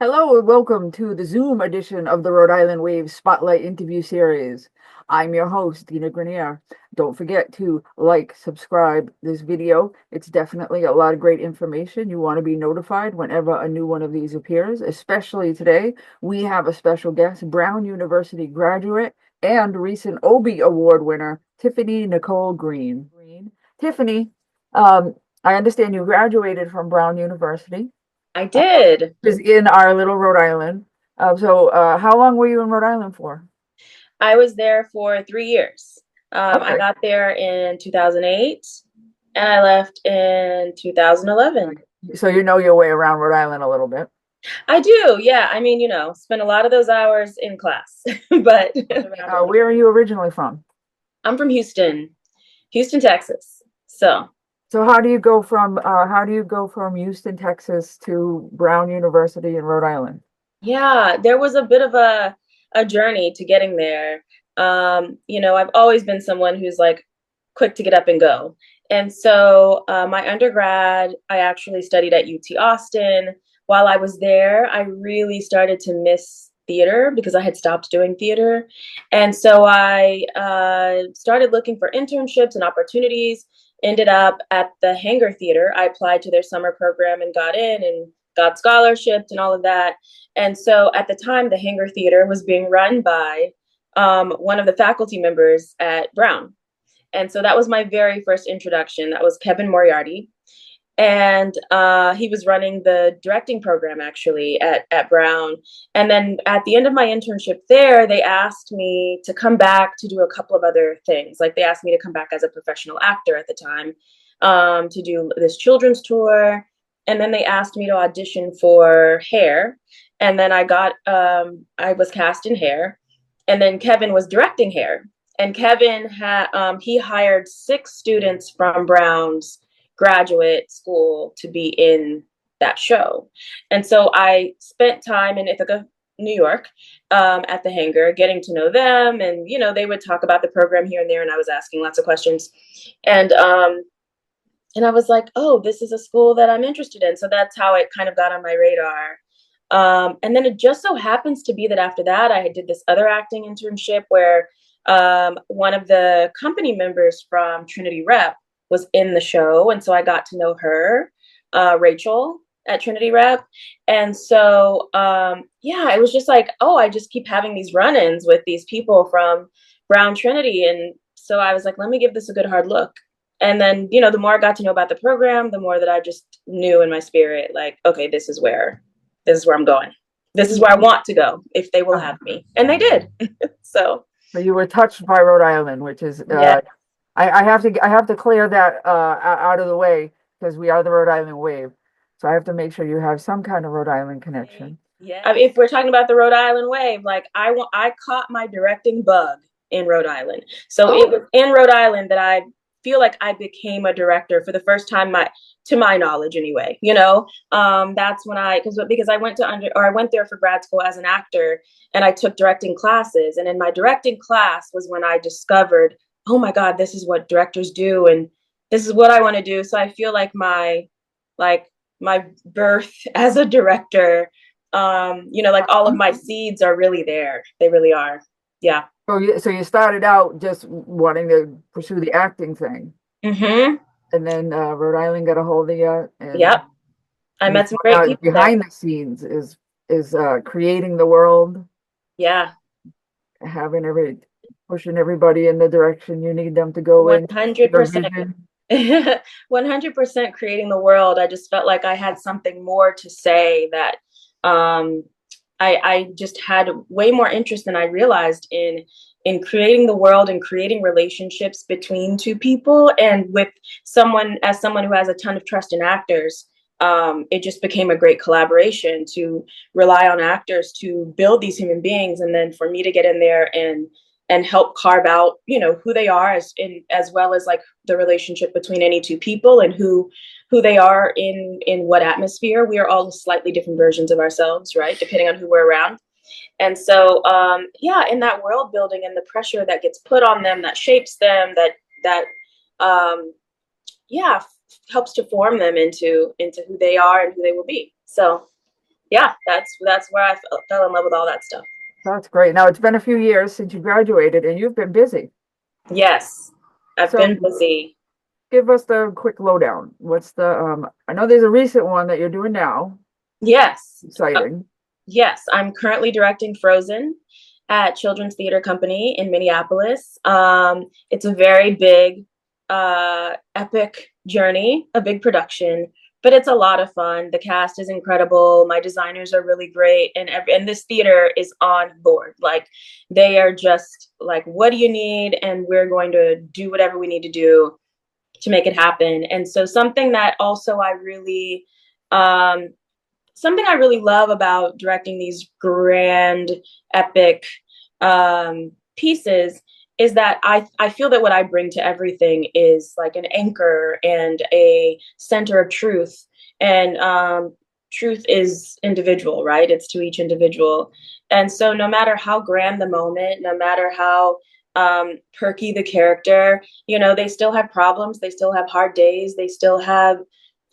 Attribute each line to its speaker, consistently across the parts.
Speaker 1: Hello and welcome to the Zoom edition of the Rhode Island Wave Spotlight Interview Series. I'm your host, Dina Grenier. Don't forget to like, subscribe this video. It's definitely a lot of great information. You want to be notified whenever a new one of these appears, especially today. We have a special guest, Brown University graduate and recent Obie Award winner, Tiffany Nichole Greene. Tiffany, I understand you graduated from Brown University
Speaker 2: I did.
Speaker 1: is in our little Rhode Island. How long were you in Rhode Island for?
Speaker 2: I was there for 3 years. I
Speaker 1: Okay.
Speaker 2: got there in 2008 and I left in 2011.
Speaker 1: So you know your way around Rhode Island a little bit.
Speaker 2: I do. Yeah. I mean, spend a lot of those hours in class, but
Speaker 1: Where are you originally from?
Speaker 2: I'm from Houston, Texas. So,
Speaker 1: So how do you go from Houston, Texas to Brown University in Rhode Island?
Speaker 2: yeah, there was a bit of a journey to getting there. I've always been someone who's like quick to get up and go. And so my undergrad, I actually studied at UT Austin. While I was there, I really started to miss theater because I had stopped doing theater. And so I started looking for internships and opportunities, ended up at the Hangar Theater. I applied to their summer program and got in and got scholarships and all of that. And so at the time, the Hangar Theater was being run by one of the faculty members at Brown. And so that was my very first introduction. That was Kevin Moriarty. And he was running the directing program actually at Brown. And then at the end of my internship there, they asked me to come back to do a couple of other things. Like they asked me to come back as a professional actor at the time, to do this children's tour. And then they asked me to audition for Hair. And then I was cast in Hair. And then Kevin was directing Hair. And Kevin he hired 6 students from Brown's graduate school to be in that show. And so I spent time in Ithaca, New York, at the Hangar, getting to know them. And, they would talk about the program here and there, and I was asking lots of questions. And, um, and I was like, oh, this is a school that I'm interested in. So that's how it kind of got on my radar. And then it just so happens to be that after that, I did this other acting internship where one of the company members from Trinity Rep was in the show. And so I got to know her, Rachel at Trinity Rep. And so, yeah, it was just like, oh, I just keep having these run ins with these people from Brown Trinity. And so I was like, let me give this a good hard look. And then, the more I got to know about the program, the more that I just knew in my spirit, like, okay, this is where I'm going. This is where I want to go if they will have me. And they did. So,
Speaker 1: So you were touched by Rhode Island, which is
Speaker 2: yeah.
Speaker 1: I have to clear that out of the way because we are the Rhode Island Wave. So I have to make sure you have some kind of Rhode Island connection.
Speaker 2: Yeah. I mean, if we're talking about the Rhode Island Wave, like I caught my directing bug in Rhode Island. So it
Speaker 1: Oh,
Speaker 2: was in Rhode Island that I feel like I became a director for the first time, to my knowledge anyway. That's when because I went there for grad school as an actor, and I took directing classes. And in my directing class was when I discovered, oh my God, this is what directors do, and this is what I want to do. So I feel like like my birth as a director, like all of my seeds are really there. They really are. Yeah.
Speaker 1: so you started out just wanting to pursue the acting thing,
Speaker 2: Mm-hmm.
Speaker 1: and then Rhode Island got a hold of you, and
Speaker 2: Yep. I
Speaker 1: you
Speaker 2: met some
Speaker 1: found
Speaker 2: great
Speaker 1: out
Speaker 2: people there.
Speaker 1: behind the scenes is creating the world,
Speaker 2: Yeah.
Speaker 1: having pushing everybody in the direction you need them to go in, your
Speaker 2: 100%.
Speaker 1: vision.
Speaker 2: 100% creating the world. I just felt like I had something more to say that um, I just had way more interest than I realized in creating the world and creating relationships between two people and with someone who has a ton of trust in actors. It just became a great collaboration to rely on actors to build these human beings, and then for me to get in there and help carve out who they are as well as like the relationship between any two people and who they are in what atmosphere. We are all slightly different versions of ourselves, right, depending on who we're around. And so yeah, in that world building and the pressure that gets put on them, that shapes them, that yeah, helps to form them into who they are and who they will be. So yeah, that's where I fell in love with all that stuff.
Speaker 1: That's great. Now it's been a few years since you graduated and you've been busy.
Speaker 2: Yes, I've
Speaker 1: So
Speaker 2: been busy.
Speaker 1: give us the quick lowdown. What's the I know there's a recent one that you're doing now.
Speaker 2: Yes,
Speaker 1: Exciting.
Speaker 2: yes, I'm currently directing Frozen at Children's Theater Company in Minneapolis. It's a very big, epic journey, a big production, but it's a lot of fun. The cast is incredible. My designers are really great, and this theater is on board. Like they are just like, what do you need? And we're going to do whatever we need to do to make it happen. And so something that also um, something I really love about directing these grand, epic pieces is that I feel that what I bring to everything is like an anchor and a center of truth. And truth is individual, right? It's to each individual. And so no matter how grand the moment, no matter how perky the character, you know, they still have problems, they still have hard days, they still have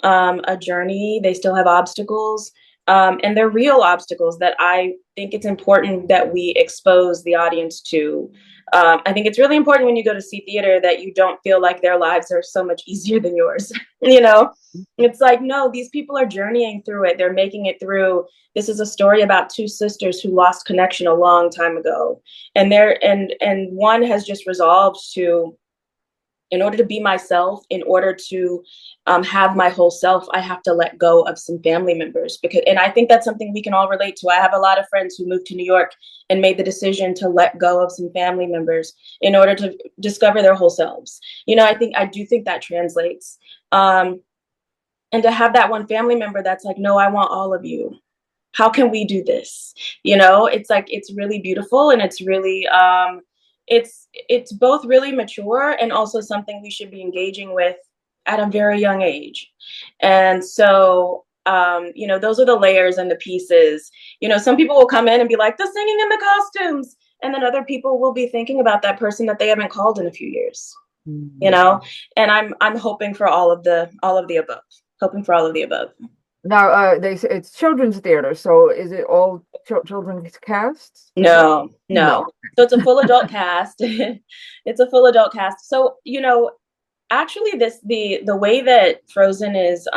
Speaker 2: a journey, they still have obstacles. And they're real obstacles that I think it's important that we expose the audience to. I think it's really important when you go to see theater that you don't feel like their lives are so much easier than yours. You know, it's like, no, these people are journeying through it. They're making it through. This is a story about two sisters who lost connection a long time ago. And one has just resolved to, in order to be myself, in order to have my whole self, I have to let go of some family members. And I think that's something we can all relate to. I have a lot of friends who moved to New York and made the decision to let go of some family members in order to discover their whole selves. You know, I do think that translates. And to have that one family member that's like, no, I want all of you. How can we do this? You know, it's like, it's really beautiful, and it's really it's both really mature and also something we should be engaging with at a very young age. And so you know, those are the layers and the pieces. You know, some people will come in and be like, the singing and the costumes, and then other people will be thinking about that person that they haven't called in a few years, you
Speaker 1: Mm.
Speaker 2: know. And I'm hoping for all of the above, hoping for all of the above.
Speaker 1: Now, they say it's children's theater, so is it all children's casts?
Speaker 2: No,
Speaker 1: No.
Speaker 2: no. So it's a full adult cast. It's a full adult cast. So, you know, actually the way that Frozen is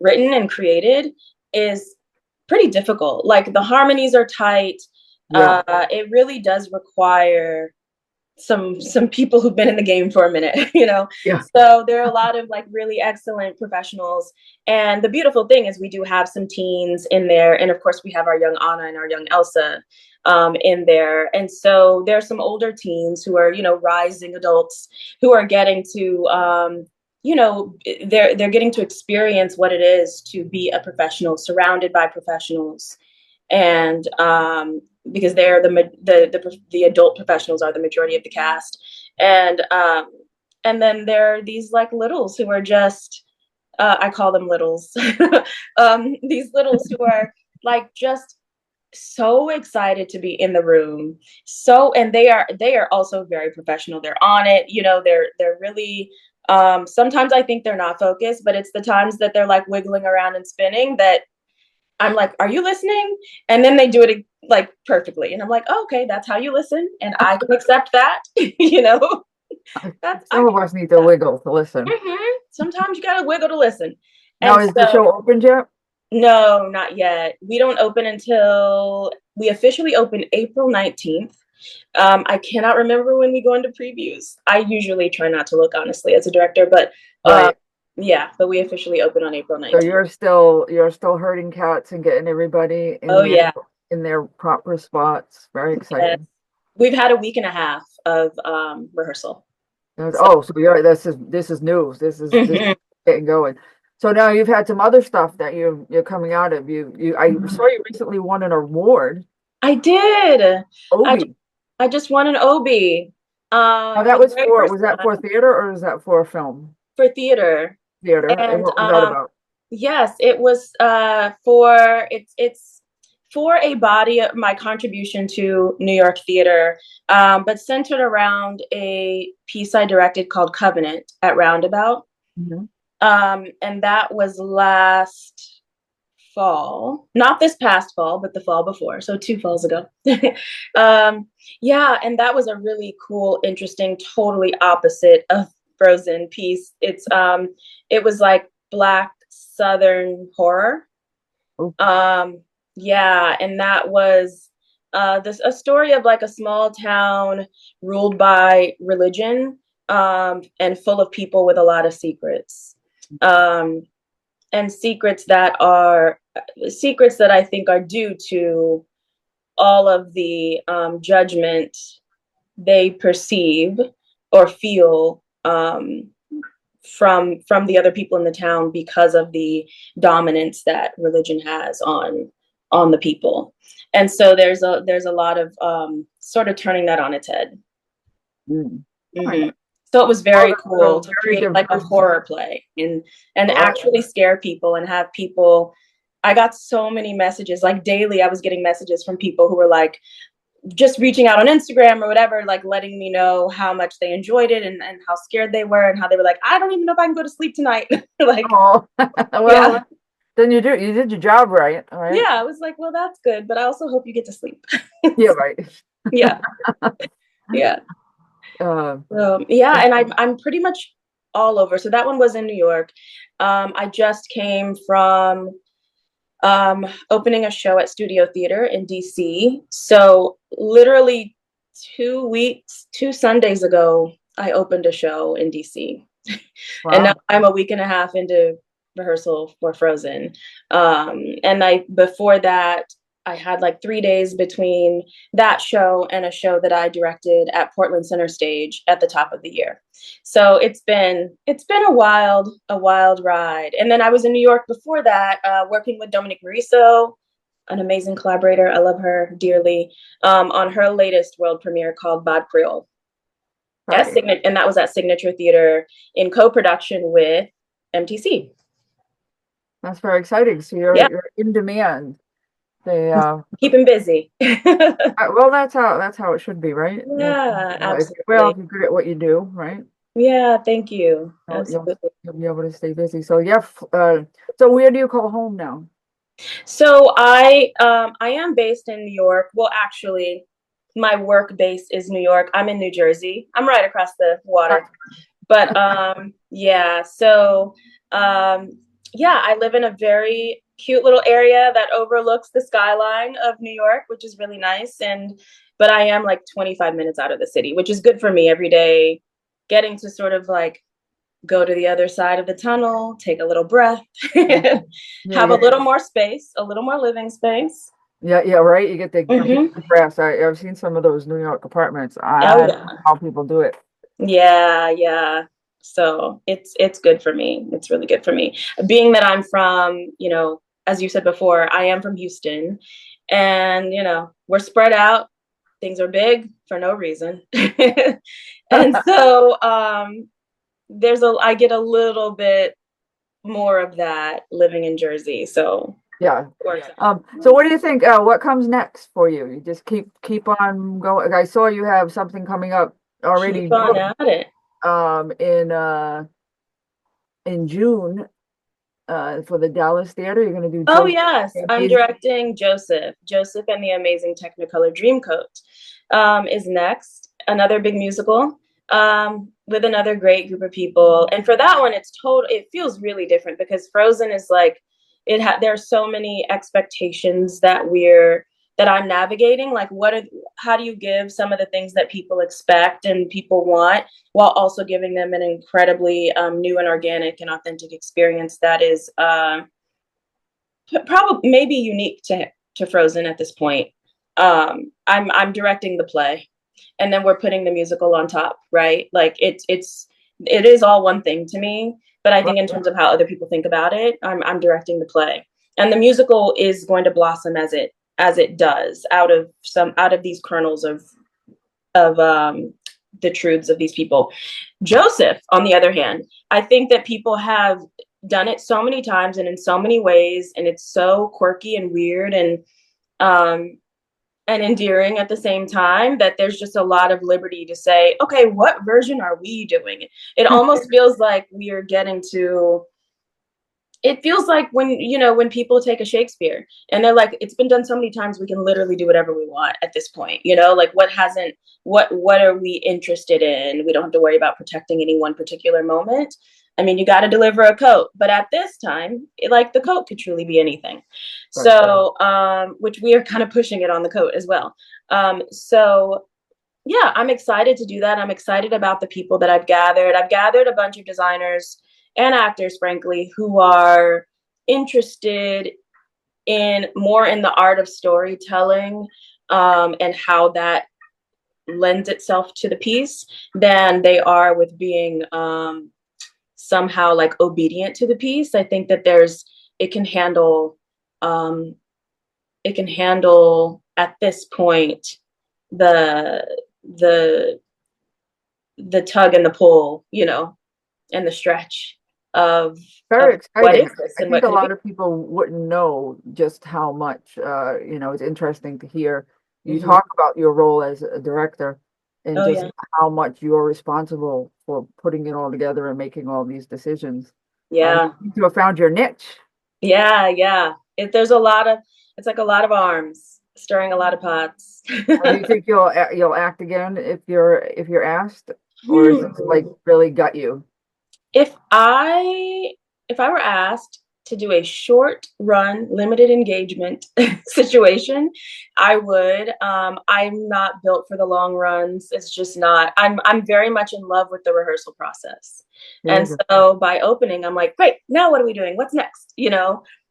Speaker 2: written and created is pretty difficult. Like the harmonies are tight.
Speaker 1: Yeah.
Speaker 2: It really does require some people who've been in the game for a minute, you know.
Speaker 1: Yeah.
Speaker 2: So there are a lot of like really excellent professionals, and the beautiful thing is we do have some teens in there, and of course we have our young Anna and our young Elsa in there. And so there's some older teens who are, you know, rising adults who are getting to you know, they're getting to experience what it is to be a professional surrounded by professionals. And because they're the adult professionals are the majority of the cast. And then there are these like littles who are just I call them littles. These littles who are like just so excited to be in the room. So, and they are also very professional. They're on it, you know. They're really sometimes I think they're not focused, but it's the times that they're like wiggling around and spinning that I'm like, are you listening? And then they do it like perfectly. And I'm like, oh, okay, that's how you listen. And I can accept that. You know, that's, I
Speaker 1: Some
Speaker 2: can
Speaker 1: of us need
Speaker 2: accept
Speaker 1: to
Speaker 2: that.
Speaker 1: wiggle to listen.
Speaker 2: Sometimes you got to wiggle to listen.
Speaker 1: Now,
Speaker 2: And
Speaker 1: is the
Speaker 2: so,
Speaker 1: show opened yet?
Speaker 2: no, not yet. We don't open until we officially open April 19th. I cannot remember when we go into previews. I usually try not to look, honestly, as a director, but uh,
Speaker 1: Right.
Speaker 2: yeah, but we officially open on April
Speaker 1: So
Speaker 2: 19th.
Speaker 1: you're still herding cats and getting everybody
Speaker 2: Oh, yeah.
Speaker 1: in their proper spots. Very
Speaker 2: Yes.
Speaker 1: exciting.
Speaker 2: We've had a week and a half of rehearsal. So
Speaker 1: Oh, so this is news. This is
Speaker 2: mhm.
Speaker 1: getting going. So now you've had some other stuff that you're coming out of. I saw you recently won an award,
Speaker 2: I did. I
Speaker 1: Obie.
Speaker 2: I just won an Obie
Speaker 1: Now
Speaker 2: for
Speaker 1: that
Speaker 2: the
Speaker 1: was
Speaker 2: very
Speaker 1: for
Speaker 2: first
Speaker 1: was that for
Speaker 2: time
Speaker 1: theater or was that for a film?
Speaker 2: for theater.
Speaker 1: Theater. And
Speaker 2: And
Speaker 1: what was that about?
Speaker 2: yes, it was for it's for a body of my contribution to New York theater, but centered around a piece I directed called Covenant at Roundabout.
Speaker 1: Mhm.
Speaker 2: And that was last fall, not this past fall, but the fall before, so 2 falls ago. um, yeah, and that was a really cool, interesting, totally opposite of Frozen piece. It was like Black Southern horror.
Speaker 1: Oh,
Speaker 2: Yeah, and that was this a story of like a small town ruled by religion, and full of people with a lot of secrets. Um, and secrets that I think are due to all of the judgment they perceive or feel, from the other people in the town because of the dominance that religion has on the people. And so there's a lot of sort of turning that on its head.
Speaker 1: mm. Right.
Speaker 2: Hmm. So it was
Speaker 1: Oh,
Speaker 2: very
Speaker 1: that's a
Speaker 2: cool to
Speaker 1: very
Speaker 2: create like a
Speaker 1: diverse.
Speaker 2: horror play and
Speaker 1: Right.
Speaker 2: actually scare people and have people. I got so many messages, like daily. I was getting messages from people who were like just reaching out on Instagram or whatever, like letting me know how much they enjoyed it and how scared they were and how they were like, I don't even know if I can go to sleep tonight. Like,
Speaker 1: Oh, well,
Speaker 2: yeah,
Speaker 1: then you did your job right, all right?
Speaker 2: yeah. I was like, well, that's good, but I also hope you get to sleep.
Speaker 1: Yeah, right.
Speaker 2: Yeah, yeah.
Speaker 1: Uh,
Speaker 2: Yeah, and I'm pretty much all over. So that one was in New York. I just came from opening a show at Studio Theater in DC. So literally 2 weeks, 2 Sundays ago, I opened a show in DC. And now
Speaker 1: wow.
Speaker 2: I'm a week and a half into rehearsal for Frozen. And I before that, I had like 3 days between that show and a show that I directed at Portland Center Stage at the top of the year. So it's been a wild ride. And then I was in New York before that, working with Dominique Morisseau, an amazing collaborator. I love her dearly. On her latest world premiere called Bad Creole
Speaker 1: Right.
Speaker 2: and that was at Signature Theater in co-production with MTC.
Speaker 1: That's very exciting. So
Speaker 2: Yeah,
Speaker 1: you're in demand. They
Speaker 2: keep him busy. Yeah,
Speaker 1: well, that's how it should be, right? If
Speaker 2: absolutely.
Speaker 1: you're good at what you do, right?
Speaker 2: Yeah, thank you.
Speaker 1: You'll
Speaker 2: Absolutely.
Speaker 1: you'll be able to stay busy. So yeah, so where do you call home now?
Speaker 2: So I am based in New York. Well, actually, my work base is New York. I'm in New Jersey. I'm right across the
Speaker 1: Right.
Speaker 2: water. But yeah, so um yeah, I live in a very cute little area that overlooks the skyline of New York, which is really nice. And but I am like 25 minutes out of the city, which is good for me every day, getting to sort of like go to the other side of the tunnel, take a little breath,
Speaker 1: Yeah,
Speaker 2: have
Speaker 1: yeah,
Speaker 2: a little more space, a little more living space.
Speaker 1: yeah, right. You get
Speaker 2: Hmm.
Speaker 1: the grass. I've seen some of those New York apartments.
Speaker 2: Oh
Speaker 1: I don't know
Speaker 2: yeah.
Speaker 1: how people do it.
Speaker 2: Yeah, yeah. So it's good for me. It's really good for me. Being that I'm from, as you said before, I am from Houston, and we're spread out. Things are big for no reason. And so I get a little bit more of that living in Jersey. So
Speaker 1: Yeah.
Speaker 2: it works
Speaker 1: So what do you think? What comes next for you? You just keep on going. I saw you have something coming up already
Speaker 2: keep on
Speaker 1: booked,
Speaker 2: at it.
Speaker 1: um in uh in June for the Dallas Theater. You're gonna do
Speaker 2: Oh
Speaker 1: Joseph
Speaker 2: yes,
Speaker 1: the
Speaker 2: I'm
Speaker 1: Amazing.
Speaker 2: directing Joseph and the Amazing Technicolor Dreamcoat is next. Another big musical with another great group of people. And for that one, it feels really different because Frozen is like there are so many expectations that I'm navigating. Like how do you give some of the things that people expect and people want while also giving them an incredibly new and organic and authentic experience that is probably maybe unique to Frozen at this point. I'm directing the play, and then we're putting the musical on top, right? Like it is all one thing to me, but I think in terms of how other people think about it, I'm directing the play, and the musical is going to blossom as it does out of these kernels of the truths of these people. Joseph, on the other hand, I think that people have done it so many times and in so many ways, and it's so quirky and weird um, and endearing at the same time that there's just a lot of liberty to say, okay, what version are we doing? It almost feels like we are getting to it feels like when, when people take a Shakespeare and they're like, it's been done so many times, we can literally do whatever we want at this point, like what are we interested in? We don't have to worry about protecting any one particular moment. I mean, you got to deliver a coat, but at this time, the coat could truly be anything.
Speaker 1: Right.
Speaker 2: So, which we are kind of pushing it on the coat as well. So yeah, I'm excited to do that. I'm excited about the people that I've gathered. I've gathered a bunch of designers and actors, frankly, who are interested in more in the art of storytelling, and how that lends itself to the piece than they are with being somehow like obedient to the piece. I think that it can handle um, at this point the the the tug and the pull, and the stretch of
Speaker 1: Very
Speaker 2: what
Speaker 1: exciting.
Speaker 2: is this
Speaker 1: I
Speaker 2: and
Speaker 1: think
Speaker 2: what
Speaker 1: a
Speaker 2: could it be.
Speaker 1: lot of people wouldn't know just how much, it's interesting to hear you
Speaker 2: Hmm.
Speaker 1: talk about your role as a director and
Speaker 2: Oh
Speaker 1: just
Speaker 2: yeah,
Speaker 1: how much you're responsible for putting it all together and making all these decisions.
Speaker 2: yeah,
Speaker 1: You seem to have found your niche.
Speaker 2: yeah, yeah. There's a lot of, it's like a lot of arms stirring a lot of pots.
Speaker 1: Do you think you'll act again if you're asked, or is this like
Speaker 2: Hmm.
Speaker 1: really got you?
Speaker 2: If I if I were asked to do a short run, limited engagement situation, I would. I'm not built for the long runs. It's just not. I'm very much in love with the rehearsal process.
Speaker 1: There you
Speaker 2: And
Speaker 1: go.
Speaker 2: so by opening, I'm like, great, now what are we doing? What's next?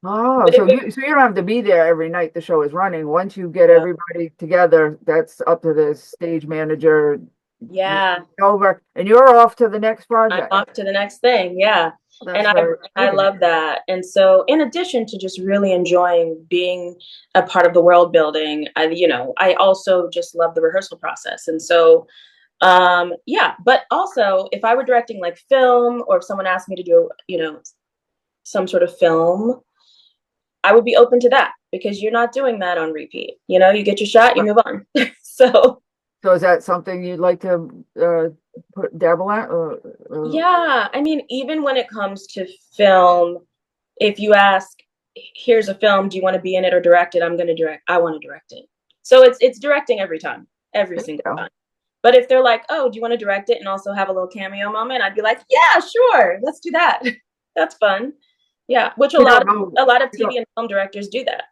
Speaker 1: Oh,
Speaker 2: But if it,
Speaker 1: so you don't have to be there every night the show is running. Once you get
Speaker 2: yeah,
Speaker 1: everybody together, that's up to the stage manager. You
Speaker 2: yeah,
Speaker 1: over and you're off to the next
Speaker 2: I'm
Speaker 1: project.
Speaker 2: off to the next thing. Yeah. And
Speaker 1: That's
Speaker 2: I
Speaker 1: very
Speaker 2: I
Speaker 1: exciting.
Speaker 2: love that. And so in addition to just really enjoying being a part of the world building, I also just love the rehearsal process. And so yeah, but also if I were directing like film, or if someone asked me to do, some sort of film, I would be open to that because you're not doing that on repeat. You get your shot, you move on. So
Speaker 1: So is that something you'd like to put dabble at?
Speaker 2: yeah, I mean, even when it comes to film, if you ask, here's a film, do you want to be in it or direct it? I'm going to direct. I want to direct it. So it's directing every time, every
Speaker 1: There you
Speaker 2: single
Speaker 1: go.
Speaker 2: time. But if they're like, oh, do you want to direct it and also have a little cameo moment? I'd be like, yeah, sure, let's do that. That's fun. Yeah, which a
Speaker 1: You
Speaker 2: lot
Speaker 1: don't
Speaker 2: of
Speaker 1: know.
Speaker 2: a lot of
Speaker 1: You
Speaker 2: TV
Speaker 1: don't.
Speaker 2: and film directors do that.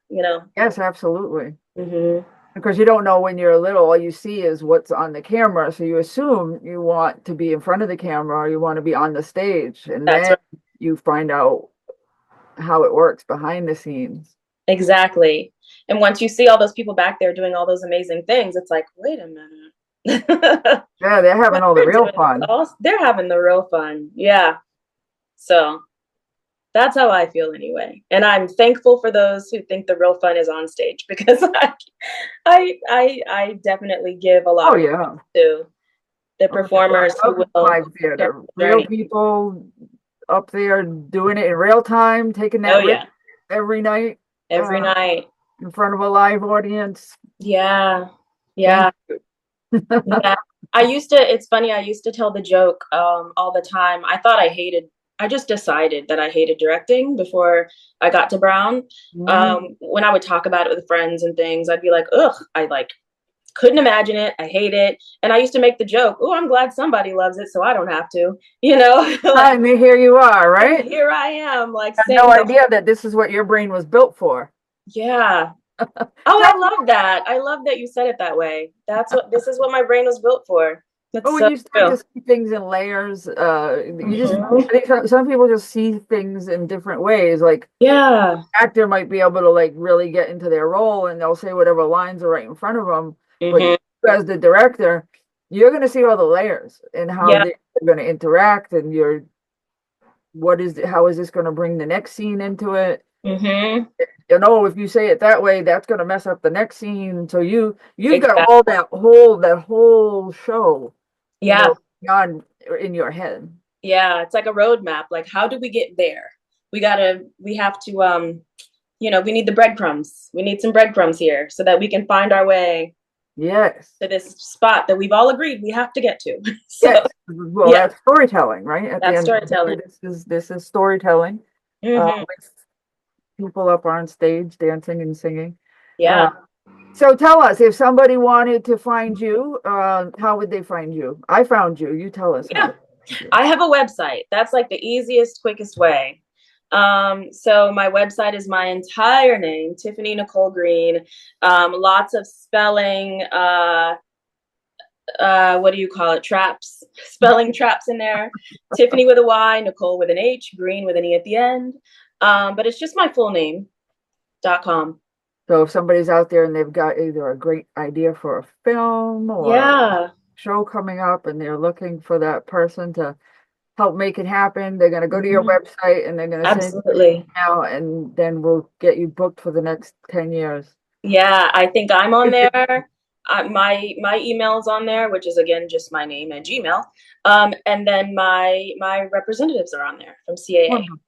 Speaker 1: Yes, absolutely.
Speaker 2: Hmm.
Speaker 1: Because you don't know when you're little, all you see is what's on the camera. So you assume you want to be in front of the camera or you want to be on the stage. And
Speaker 2: That's
Speaker 1: then
Speaker 2: right.
Speaker 1: you find out how it works behind the scenes.
Speaker 2: Exactly. And once you see all those people back there doing all those amazing things, it's like, wait a minute.
Speaker 1: Yeah, they're having
Speaker 2: What
Speaker 1: all the
Speaker 2: they're
Speaker 1: real
Speaker 2: doing is
Speaker 1: fun.
Speaker 2: all, they're having the real fun. Yeah. So that's how I feel anyway. And I'm thankful for those who think the real fun is on stage because I definitely give a lot
Speaker 1: Oh
Speaker 2: of credit
Speaker 1: yeah.
Speaker 2: to the
Speaker 1: Oh, yeah.
Speaker 2: performers
Speaker 1: I
Speaker 2: who
Speaker 1: love
Speaker 2: will
Speaker 1: live
Speaker 2: share
Speaker 1: theater.
Speaker 2: the
Speaker 1: Real
Speaker 2: journey.
Speaker 1: people up there doing it in real time, taking
Speaker 2: Oh
Speaker 1: that risk
Speaker 2: yeah.
Speaker 1: every night
Speaker 2: Every
Speaker 1: uh,
Speaker 2: night.
Speaker 1: in front of a live audience.
Speaker 2: Yeah.
Speaker 1: Thank
Speaker 2: Yeah.
Speaker 1: you.
Speaker 2: Yeah. It's funny, I used to tell the joke all the time. I just decided that I hated directing before I got to Brown.
Speaker 1: Mhm.
Speaker 2: When I would talk about it with friends and things, I'd be like, ugh, I like couldn't imagine it. I hate it. And I used to make the joke, oh, I'm glad somebody loves it so I don't have to, like
Speaker 1: And here you are,
Speaker 2: and
Speaker 1: right?
Speaker 2: here I am, like
Speaker 1: I had no
Speaker 2: saying the
Speaker 1: idea that this is what your brain was built for.
Speaker 2: yeah. Oh,
Speaker 1: Tell
Speaker 2: I love that. I love that you said it that way. This is what my brain was built for.
Speaker 1: But
Speaker 2: That's
Speaker 1: when
Speaker 2: so
Speaker 1: you start to
Speaker 2: true.
Speaker 1: see things in layers, you just,
Speaker 2: Mhm.
Speaker 1: I think some people just see things in different ways. Like
Speaker 2: Yeah.
Speaker 1: actor might be able to like really get into their role and they'll say whatever lines are right in front of them. But you,
Speaker 2: Hmm.
Speaker 1: as the director, you're going to see all the layers and how
Speaker 2: Yeah.
Speaker 1: they're going to interact and how is this going to bring the next scene into it?
Speaker 2: Hmm.
Speaker 1: If you say it that way, that's going to mess up the next scene. So you've got
Speaker 2: Exactly.
Speaker 1: all that whole show,
Speaker 2: Yeah.
Speaker 1: on in your head.
Speaker 2: Yeah. It's like a roadmap. Like, how do we get there? We have to, we need the breadcrumbs. We need some breadcrumbs here so that we can find our way
Speaker 1: Yes.
Speaker 2: to this spot that we've all agreed we have to get to. So,
Speaker 1: Yes. Well,
Speaker 2: yeah,
Speaker 1: that's storytelling, right? At the
Speaker 2: that's
Speaker 1: end of the day,
Speaker 2: storytelling.
Speaker 1: this is storytelling.
Speaker 2: Hmm.
Speaker 1: with people up on stage dancing and singing. Uh,
Speaker 2: Yeah.
Speaker 1: so tell us, if somebody wanted to find you, how would they find you? I found you. You tell us how
Speaker 2: Yeah.
Speaker 1: to find you.
Speaker 2: I have a website. That's like the easiest, quickest way. So my website is my entire name, Tiffany Nichole Greene. Lots of spelling, what do you call it? Traps, spelling traps in there. Tiffany with a Y, Nichole with an H, Greene with an E at the end. But it's just my full name.com.
Speaker 1: So if somebody's out there and they've got either a great idea for a film or
Speaker 2: Yeah,
Speaker 1: show coming up and they're looking for that person to help make it happen, they're going to go to your
Speaker 2: mhm,
Speaker 1: website and they're going to send you
Speaker 2: absolutely.
Speaker 1: an email, and then we'll get you booked for the next 10 years.
Speaker 2: Yeah, I think I'm on there. My email's on there, which is again just my name and Gmail. And then my representatives are on there from CAA.
Speaker 1: Wonderful.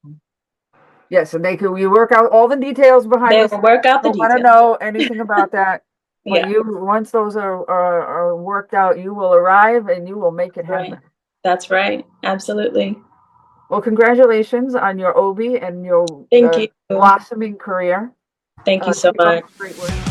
Speaker 1: Yes, and they can, we work out all the details behind
Speaker 2: They
Speaker 1: the
Speaker 2: will
Speaker 1: scenes.
Speaker 2: work out the
Speaker 1: Don't want to
Speaker 2: details.
Speaker 1: know anything about that. But
Speaker 2: Yeah,
Speaker 1: you, once those are worked out, you will arrive and you will make it
Speaker 2: right.
Speaker 1: happen.
Speaker 2: That's right. Absolutely.
Speaker 1: Well, congratulations on your OB and your
Speaker 2: Thank you.
Speaker 1: blossoming career.
Speaker 2: Thank you so
Speaker 1: Keep up
Speaker 2: much.
Speaker 1: the great work.